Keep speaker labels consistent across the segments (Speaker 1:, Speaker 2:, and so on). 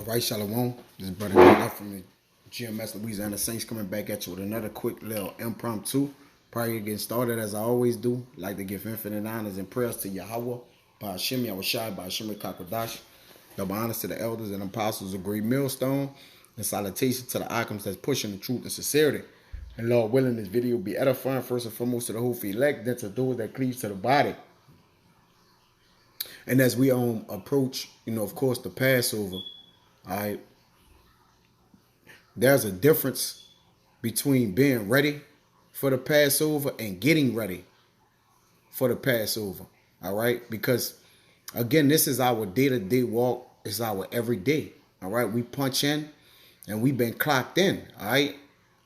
Speaker 1: Right, Shalom. This is Brother Gunnar from the GMS Louisiana Saints coming back at you with another quick little impromptu. Prior to getting started, as I always do, like to give infinite honors and prayers to Yahweh, by Hashem Yahushai, by Hashem Kakadash. Double honors to the elders and apostles of Great Millstone, and salutation to the icons that's pushing the truth and sincerity. And Lord willing, this video will be edifying first and foremost to the whole elect, then to those that cleave to the body. And as we approach, of course, the Passover, all right, there's a difference between being ready for the Passover and getting ready for the Passover. All right, because again, this is our day-to-day walk. It's our everyday. All right, we punch in and we've been clocked in. All right,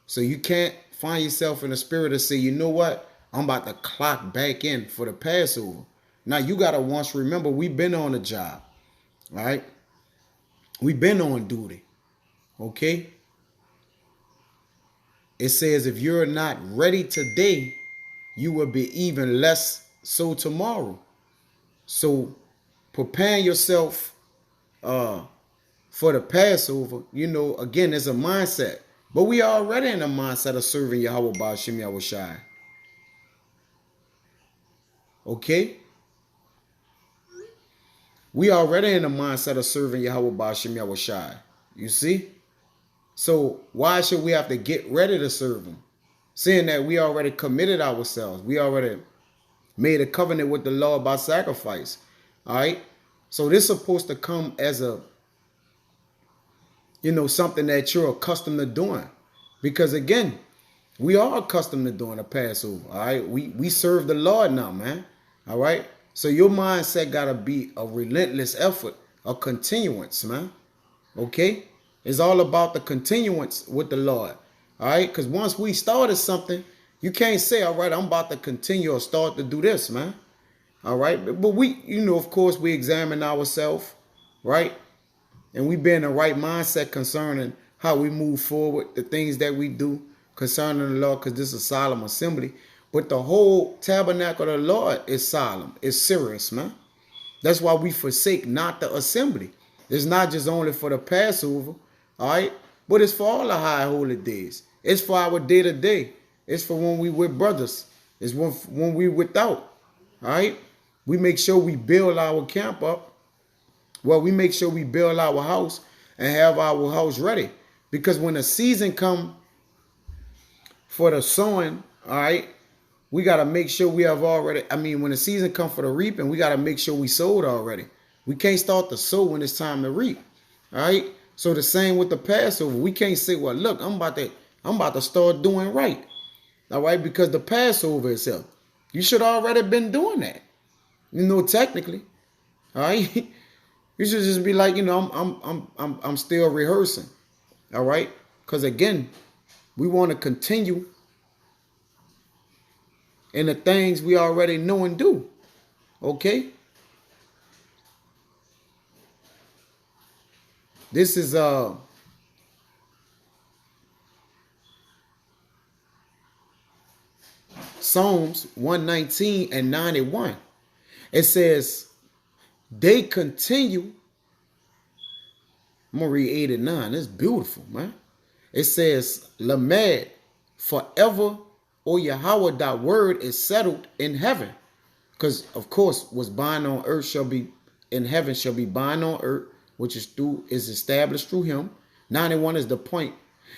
Speaker 1: so you can't find yourself in the spirit of say, you know what, I'm about to clock back in for the Passover. Now you gotta once remember we've been on the job. All right. We've been on duty, okay? It says if you're not ready today, you will be even less so tomorrow. So preparing yourself for the Passover, again, it's a mindset. But we are already in the mindset of serving Yahweh by Hashem Yahushai. Okay? We already in the mindset of serving Yahweh by Hashem Yahushai. You see? So why should we have to get ready to serve him? Seeing that we already committed ourselves. We already made a covenant with the Lord by sacrifice. All right? So this is supposed to come as a, something that you're accustomed to doing. Because again, we are accustomed to doing a Passover. All right? We serve the Lord now, man. All right? So your mindset got to be a relentless effort, a continuance, man. Okay? It's all about the continuance with the Lord. All right? Because once we started something, you can't say, all right, I'm about to continue or start to do this, man. All right? But we, of course, we examine ourselves, right? And we be in the right mindset concerning how we move forward, the things that we do concerning the Lord, because this is a solemn assembly. But the whole tabernacle of the Lord is solemn. It's serious, man. That's why we forsake not the assembly. It's not just only for the Passover, all right? But it's for all the high holy days. It's for our day-to-day. It's for when we with brothers. It's when we without, all right? We make sure we build our camp up. Well, we make sure we build our house and have our house ready. Because when the season come for the sowing, all right, we got to make sure we have already, when the season comes for the reaping, we got to make sure we sowed already. We can't start to sow when it's time to reap. All right. So the same with the Passover. We can't say, well, look, I'm about to start doing right. All right. Because the Passover itself, you should already been doing that. Technically. All right. You should just be like, I'm still rehearsing. All right. Because again, we want to continue in the things we already know and do. Okay? This is Psalms 119 and 91. It says, they continue. I'm going to read 8 and 9. It's beautiful, man. It says, Lamed, forever, O Yahweh, thy word is settled in heaven. Because, of course, what's bind on earth shall be in heaven shall be bind on earth, which is established through him. 91 is the point.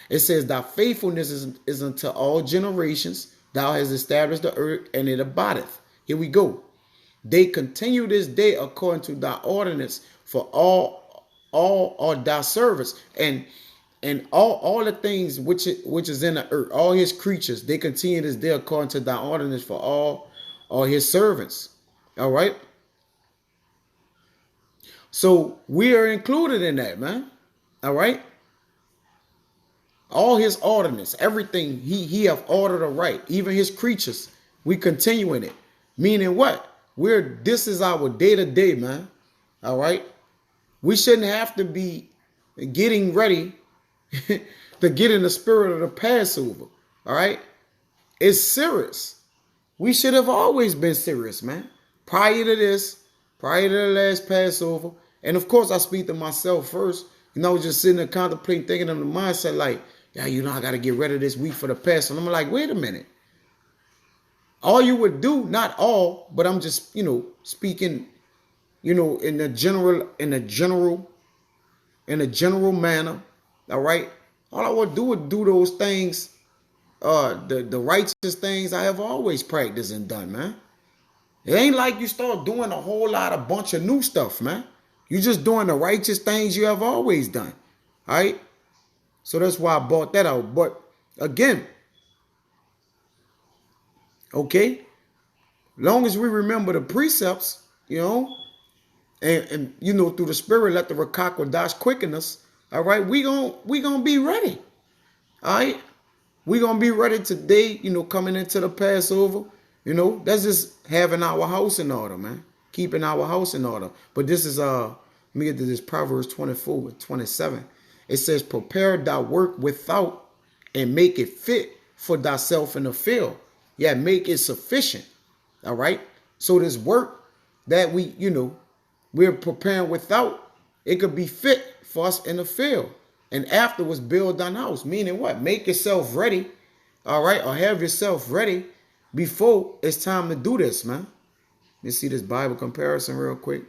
Speaker 1: It says, thy faithfulness is unto all generations. Thou hast established the earth, and it abideth. Here we go. They continue this day according to thy ordinance for all are thy service. And all the things which is in the earth, all his creatures, they continue this day according to thy ordinance for all his servants. All right. So we are included in that, man. All right. All his ordinance, everything he have ordered aright, even his creatures, we continue in it. Meaning what? This is our day-to-day, man. All right. We shouldn't have to be getting ready to get in the spirit of the Passover. All right. It's serious. We should have always been serious, man. Prior to this, prior to the last Passover. And of course, I speak to myself first. I was just sitting there contemplating, thinking in the mindset like, yeah, I got to get rid of this week for the past. And I'm like, wait a minute. All you would do, not all, but I'm just, speaking, in a general manner. All right. All I would do would do those things, the righteous things I have always practiced and done, man. It ain't like you start doing a whole lot of bunch of new stuff, man. You just doing the righteous things you have always done. All right. So that's why I brought that out. But again, okay, long as we remember the precepts, and through the Spirit, let the Rakakwadash quicken us. All right, we gonna be ready. All right, we gonna be ready today. Coming into the Passover. That's just having our house in order, man. Keeping our house in order. But this is let me get to this Proverbs 24:27. It says, "Prepare thy work without, and make it fit for thyself in the field." Yeah, make it sufficient. All right. So this work that we're preparing without, it could be fit for us in the field. And afterwards build thine house. Meaning what? Make yourself ready. All right. Or have yourself ready before it's time to do this, man. Let's see this Bible comparison real quick.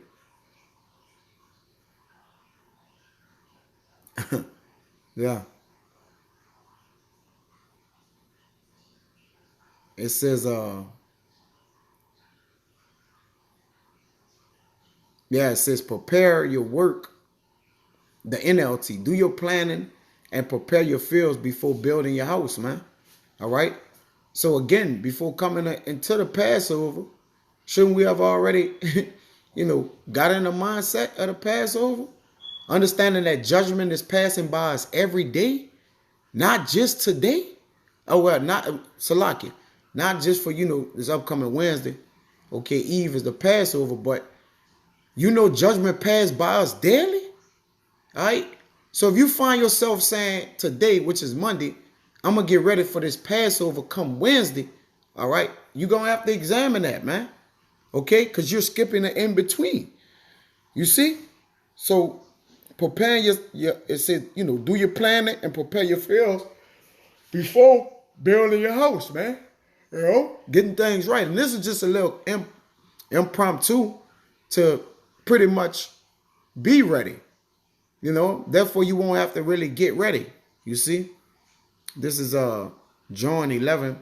Speaker 1: Yeah. It says, it says prepare your work, the NLT. Do your planning and prepare your fields before building your house, man. All right. So again, before coming into the Passover, shouldn't we have already, got in the mindset of the Passover? Understanding that judgment is passing by us every day, not just today. Oh, well, not Salaki, not just for, this upcoming Wednesday. Okay, Eve is the Passover, but judgment passed by us daily. All right. So if you find yourself saying today, which is Monday, I'm going to get ready for this Passover come Wednesday. All right. You're going to have to examine that, man. Okay. Because you're skipping the in between. You see? So preparing it said, do your planning and prepare your fields before building your house, man. Getting things right. And this is just a little impromptu to pretty much be ready. Therefore you won't have to really get ready. You see? This is John 11.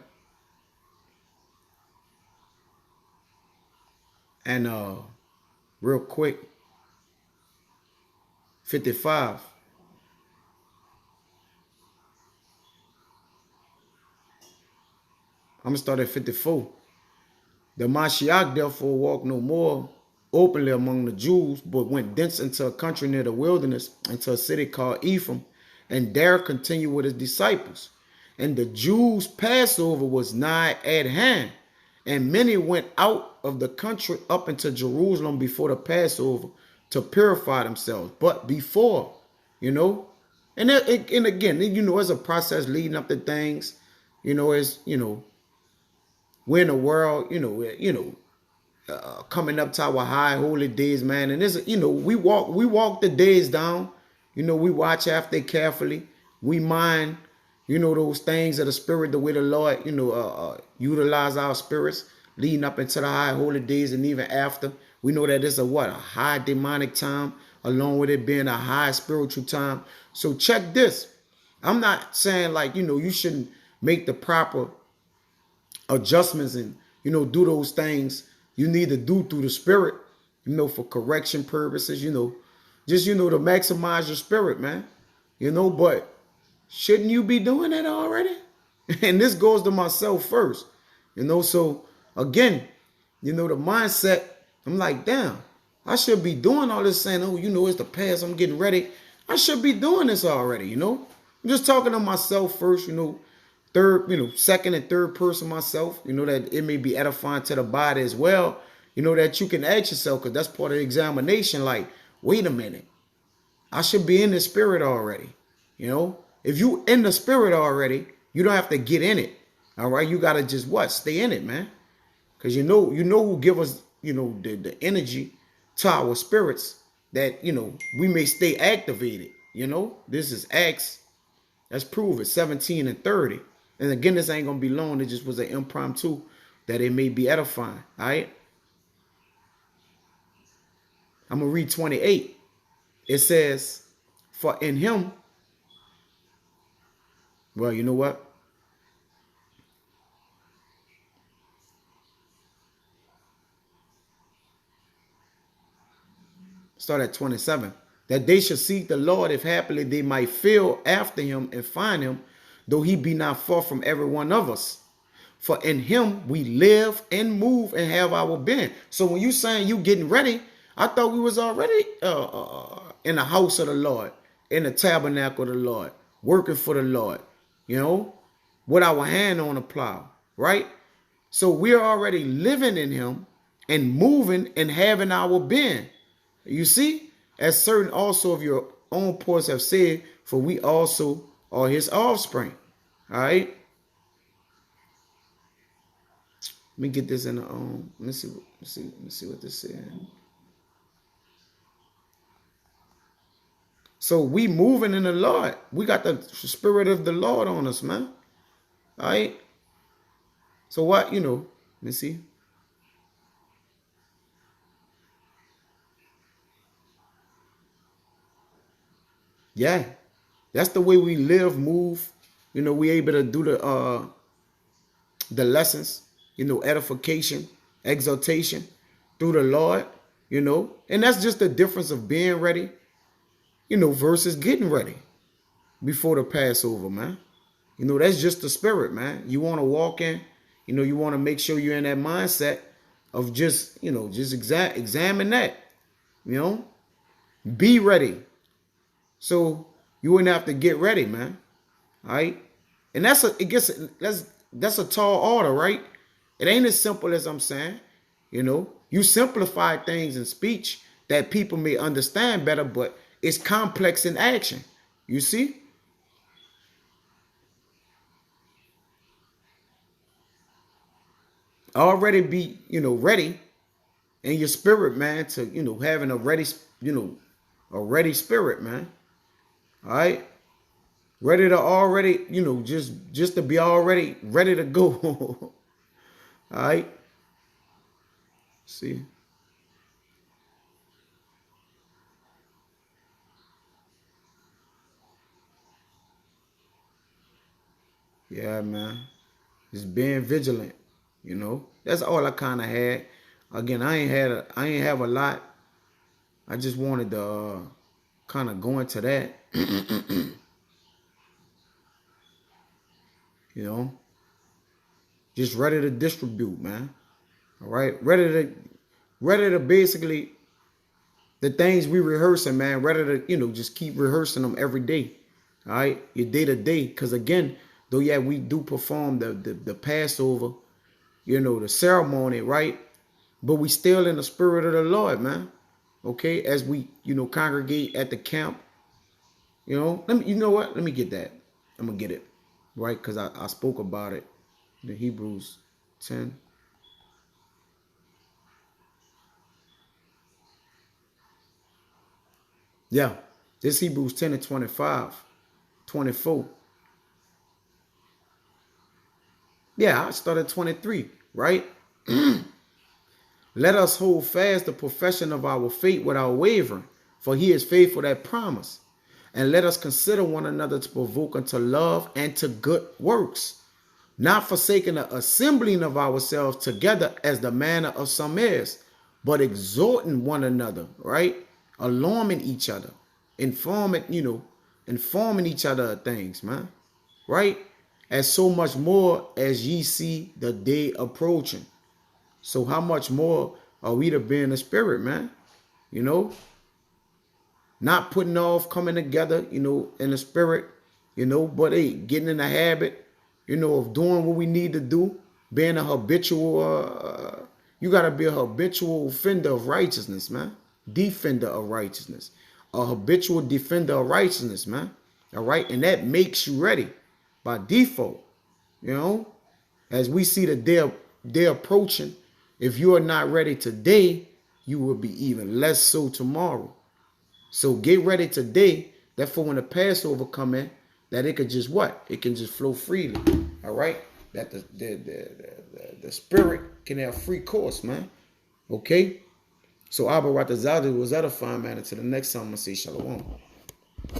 Speaker 1: And real quick, 55. I'm going to start at 54. The Mashiach therefore walked no more openly among the Jews, but went thence into a country near the wilderness, into a city called Ephraim, and there continued with his disciples. And the Jews' Passover was nigh at hand, and many went out of the country up into Jerusalem before the Passover to purify themselves. But before, and again, it's a process leading up to things. We're in a world, coming up to our high holy days, man. And this, we walk the days down. We watch after it carefully. We mind, those things of the Spirit, the way the Lord, utilize our spirits leading up into the high holy days and even after. We know that it's a high demonic time, along with it being a high spiritual time. So check this. I'm not saying like, you shouldn't make the proper adjustments and, do those things you need to do through the Spirit, for correction purposes, just, to maximize your spirit, man, but shouldn't you be doing that already? And this goes to myself first, so again, the mindset, I'm like, damn, I should be doing all this saying, it's the past, I'm getting ready. I should be doing this already, I'm just talking to myself first, third, second and third person myself, that it may be edifying to the body as well, that you can ask yourself, because that's part of the examination, like, wait a minute, I should be in the Spirit already, if you in the Spirit already, you don't have to get in it, all right, you got to just stay in it, man, because you know who give us, the energy to our spirits that, we may stay activated, This is Acts. Let's prove it. 17 and 30. And again, this ain't going to be long. It just was an impromptu that it may be edifying. All right. I'm going to read 28. It says, for in him, well, you know what? Start at 27. That they should seek the Lord, if happily they might feel after him and find him, though he be not far from every one of us. For in him we live and move and have our being. So when you saying you getting ready, I thought we was already in the house of the Lord, in the tabernacle of the Lord, working for the Lord, with our hand on the plow, right? So we're already living in him and moving and having our being. You see, as certain also of your own poets have said, for we also are his offspring. All right. Let me get this in the let me see what this says. So we moving in the Lord. We got the spirit of the Lord on us, man. All right. So what, let me see. Yeah, that's the way we live, move. We able to do the lessons, edification, exaltation through the Lord, and that's just the difference of being ready, versus getting ready before the Passover, man. That's just the spirit, man. You want to walk in, you want to make sure you're in that mindset of just examine that, be ready. So you wouldn't have to get ready, man. All right. And that's a tall order, right? It ain't as simple as I'm saying. You simplify things in speech that people may understand better, but it's complex in action. You see? Already be, ready in your spirit, man, to, having a ready spirit, man. All right. Ready to already, just to be already ready to go. All right. See. Yeah, man. Just being vigilant, That's all I kind of had. Again, I ain't have a lot. I just wanted to kind of go into that. Just ready to distribute, man. All right, ready to basically the things we rehearsing, man. Ready to just keep rehearsing them every day. All right, your day to day, because again, though we do perform the Passover, the ceremony, right? But we still in the spirit of the Lord, man. Okay, as we congregate at the camp. You know what? Let me get that. I'm gonna get it, right? Because I spoke about it. The Hebrews 10. Yeah, this Hebrews 10 and 25, 24. Yeah, I started 23, right? Let us hold fast the profession of our faith without wavering, for he is faithful that promise. And let us consider one another to provoke unto love and to good works, not forsaking the assembling of ourselves together as the manner of some is, but exhorting one another, right? Alarming each other, informing each other of things, man, right? As so much more as ye see the day approaching. So how much more are we to be in the spirit, man? Not putting off coming together, in the spirit, but hey, getting in the habit, of doing what we need to do, being a habitual, you got to be a habitual offender of righteousness, man. Defender of righteousness. A habitual defender of righteousness, man. All right. And that makes you ready by default, as we see the day approaching. If you are not ready today, you will be even less so tomorrow. So get ready today Therefore, when the Passover come in, that it could just what? It can just flow freely. All right? That the spirit can have free course, man. Okay? So Abba Ratazadi was edifying, man. Until the next time, I'm going to say shalom.